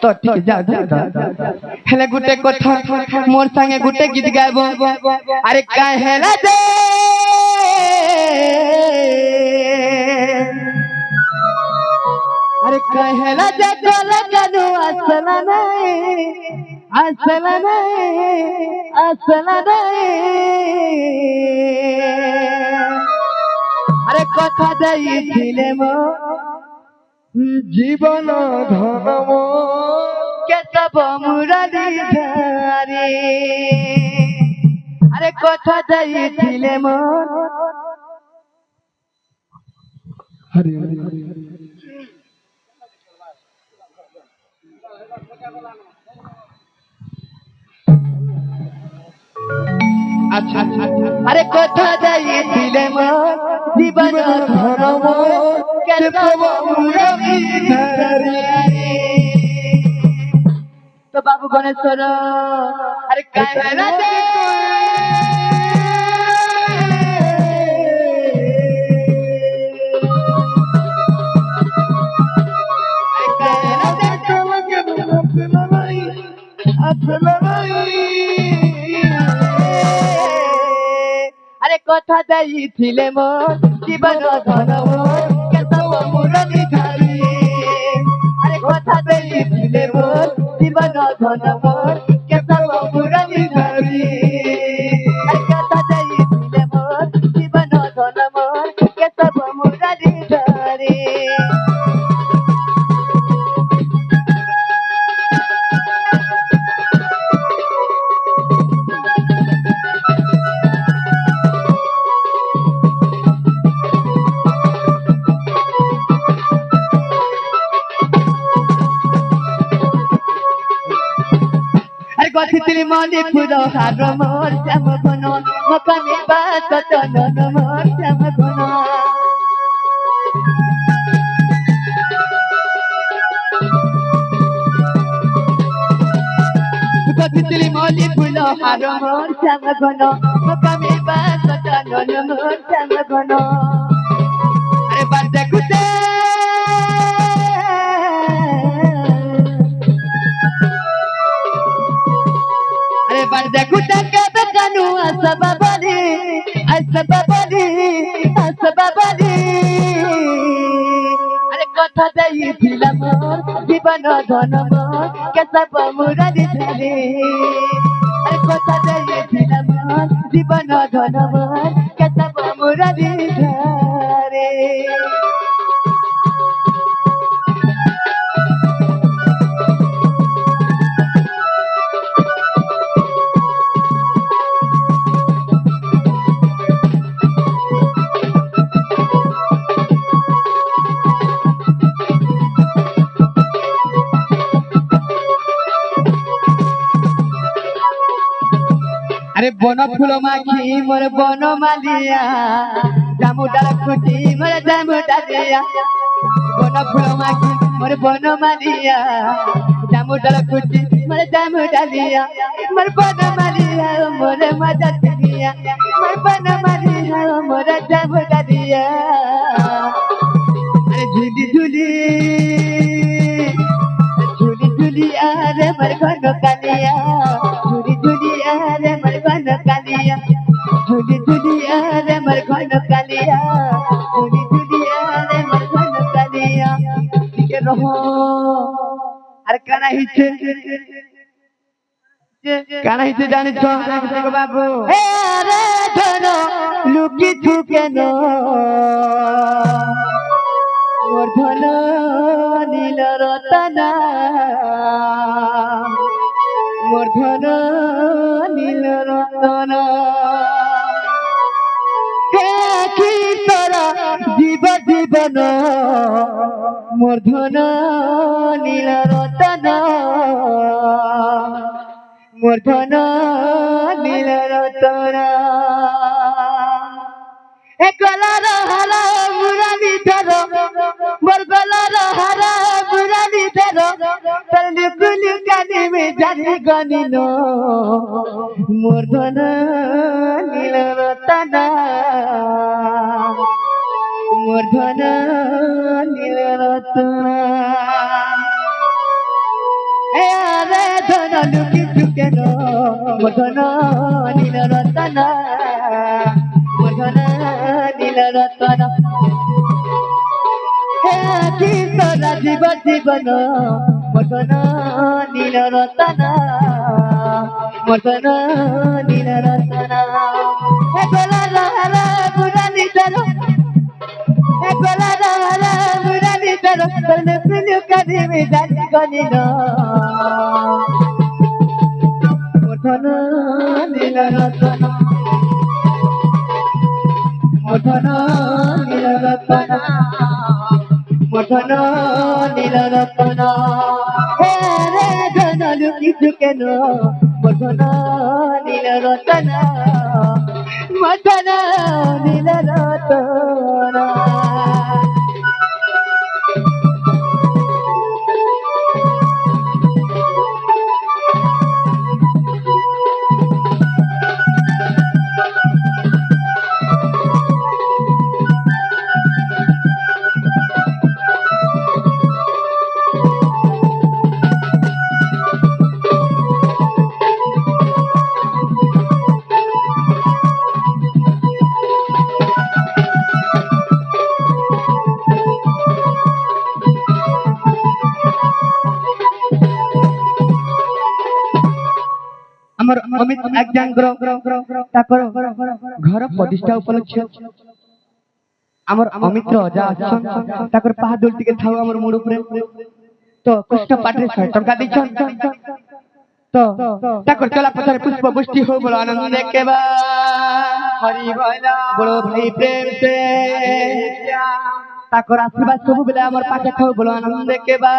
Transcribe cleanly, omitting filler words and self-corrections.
তো ঠিক যাও হেলে গুটে কথা মোর সঙ্গে গুটে গীত গাইব আরে কাহেলা দে अरे कहला जगल कनु असला नहीं अरे कथा देइथिले मो जीवन धनम केतब मुरारी धारी अरे कथा देइथिले मो हरि हरि हरि अच्छा अरे कथा देइथिले मो जीवन धनम केतब मुरारी धारी तो बाबू गणेश्वर अरे कहला दे अरे कथा देइथिले मो जीवन धनम केतब मुरारी धारी अरे कथा देइथिले मो जीवन धनम केतब मुरारी धारी अरे कथा देइथिले मो जीवन धनम केतब मुरारी धारी गथितिली मणिपुर हार मोर श्याम घन मकामी बात चलन मोर श्याम घन गथितिली मणिपुर हार मोर श्याम घन मकामी बात चलन मोर श्याम घन अरे बाजा कुटे देखो टका बकानु असबाबली अरे कथा देइथिला मोर जीवन धनम केतब मुरारी धारी अरे कथा देइथिला मोर जीवन धनम केतब मुरारी धारी अरे बन फूल माखी मोर बन मालिया जामुडार खुटी मोर जामुडालिया बन फूल माखी मोर बन मालिया जामुडार खुटी मोर जामुडालिया मोर बन मालिया मोर मजालिया मोर बन मालिया मोर जामुडालिया अरे झूली झूली झूली झूली अरे मोर घन कालिया झूली झूली अरे मोर घन कालिया झूली झूली अरे मोर घन कालिया झूली झूली अरे मोर घन कालिया टिके रहो अरे काना हिचे जानी छो बाबू हे अरे धन लुकी छुके न मोर धन नील रतना मोर धन नील रतन कि तोरा जीव जीवन मोर धन नील रतन मोर धन नील रतन गलार हरा मुरारी धर मोर गलार हरा मुरारी धर तर लुकुल कानी में जानी गनी नो मोर धन नील रतन मोर धन नील रतन জানালু কিছু কেন মধন নীল রতন মধন নীল রতন হে আছি তোরা জীব জীবন মধন নীল রতন মধন নীল রতন হে গোলা রহলা বুড়ানি তর হে গোলা রহলা বুড়ানি তর তনে পিলু কদিমি জানি গনিন মধন নীল রতন মধন নীল রতন মধন নীল রতন হে রে জানালু কিছু কেন মধন নীল রতন মধন নীল রতন আমার অমিত একজন তারপর ঘর প্রতিষ্ঠা উপলক্ষে আমার অমিত্র যা আছেন তারপর পাহাড় দিকে থাও আমার মুড় উপরে তো কৃষ্ণ পাঠে 100 টাকা দিছন তো তারপর চলা পথে পুষ্প বৃষ্টি হো বড় আনন্দে কেবা হরি বলা বড় ভাই প্রেম সে তারপর আশীর্বাদ সব বেলা আমার পাশে খাও বড় আনন্দে কেবা